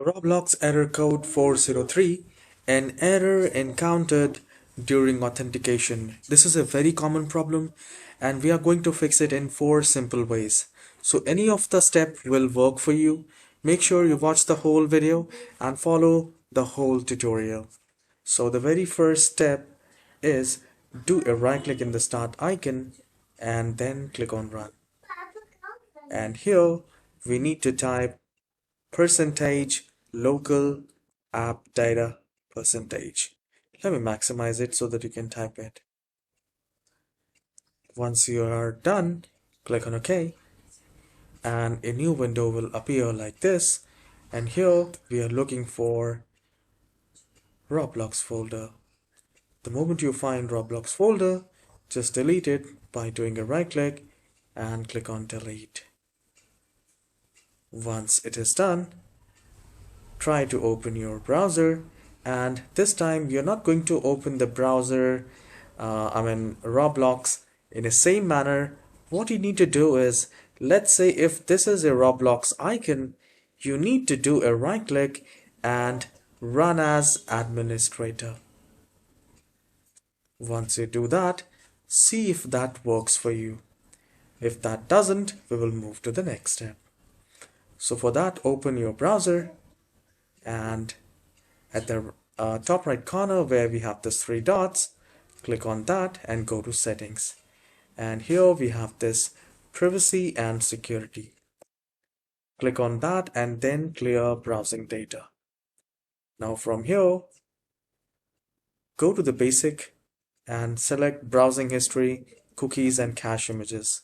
Roblox error code 403, an error encountered during authentication. This is a very common problem and we are going to fix it in 4 simple ways. So any of the step will work for you. Make sure you watch the whole video and follow the whole tutorial. So the very first step is do a right click in the start icon and then click on run. And here we need to type percentage local app data percentage. Let me maximize it so that you can type it. Once you are done, click on OK and a new window will appear like this, and here we are looking for Roblox folder. The moment you find Roblox folder, just delete it by doing a right click and click on delete. Once it is done, try to open your browser, and this time you're not going to open the browser Roblox in the same manner. What you need to do is, let's say if this is a Roblox icon, you need to do a right click and run as administrator. Once you do that, see if that works for you. If that doesn't, we will move to the next step. So for that, open your browser and at the top right corner where we have this 3 dots, click on that and go to settings. And here we have this privacy and security. Click on that and then clear browsing data. Now from here, go to the basic and select browsing history, cookies and cache images.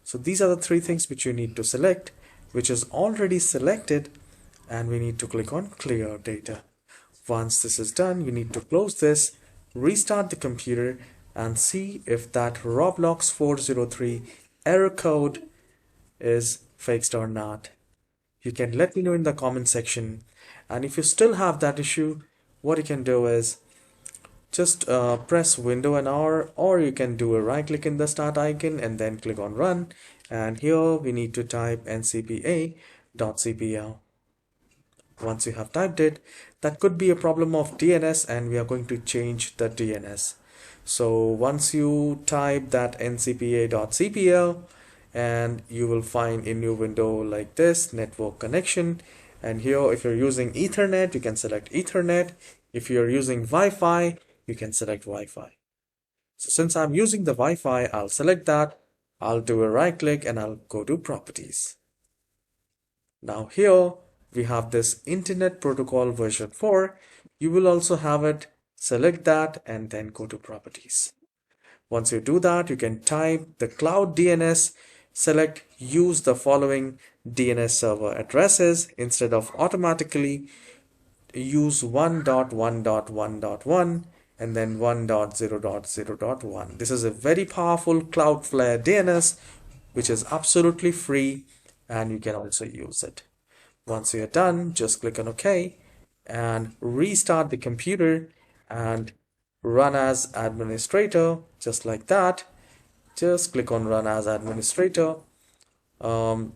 So these are the 3 things which you need to select, which is already selected, and we need to click on clear data. Once this is done, you need to close this, restart the computer and see if that Roblox 403 error code is fixed or not. You can let me know in the comment section, and if you still have that issue, what you can do is just press window and R, or you can do a right click in the start icon and then click on run, and here we need to type ncpa.cpl. Once you have typed it, that could be a problem of DNS and we are going to change the DNS. So once you type that ncpa.cpl, and you will find a new window like this, network connection, and here if you're using Ethernet, you can select Ethernet. If you're using Wi-Fi, you can select Wi-Fi. So since I'm using the Wi-Fi, I'll select that. I'll do a right click and I'll go to properties. Now here we have this Internet Protocol version 4. You will also have it. Select that and then go to properties. Once you do that, you can type the cloud DNS, select use the following DNS server addresses instead of automatically use 1.1.1.1 and then 1.0.0.1. This is a very powerful Cloudflare DNS which is absolutely free and you can also use it. Once you're done, just click on OK and restart the computer and run as administrator, just like that. Just click on run as administrator. If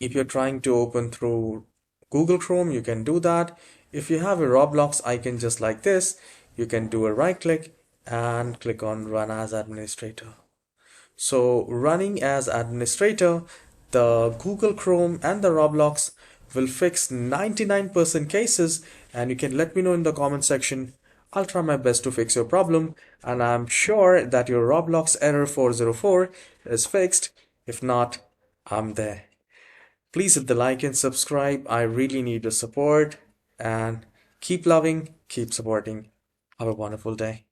you're trying to open through Google Chrome, you can do that. If you have a Roblox icon just like this, you can do a right click and click on run as administrator. So running as administrator, the Google Chrome and the Roblox will fix 99% cases, and you can let me know in the comment section. I'll try my best to fix your problem, and I'm sure that your Roblox error 404 is fixed. If not, I'm there. Please hit the like and subscribe. I really need your support, and keep loving, keep supporting. Have a wonderful day.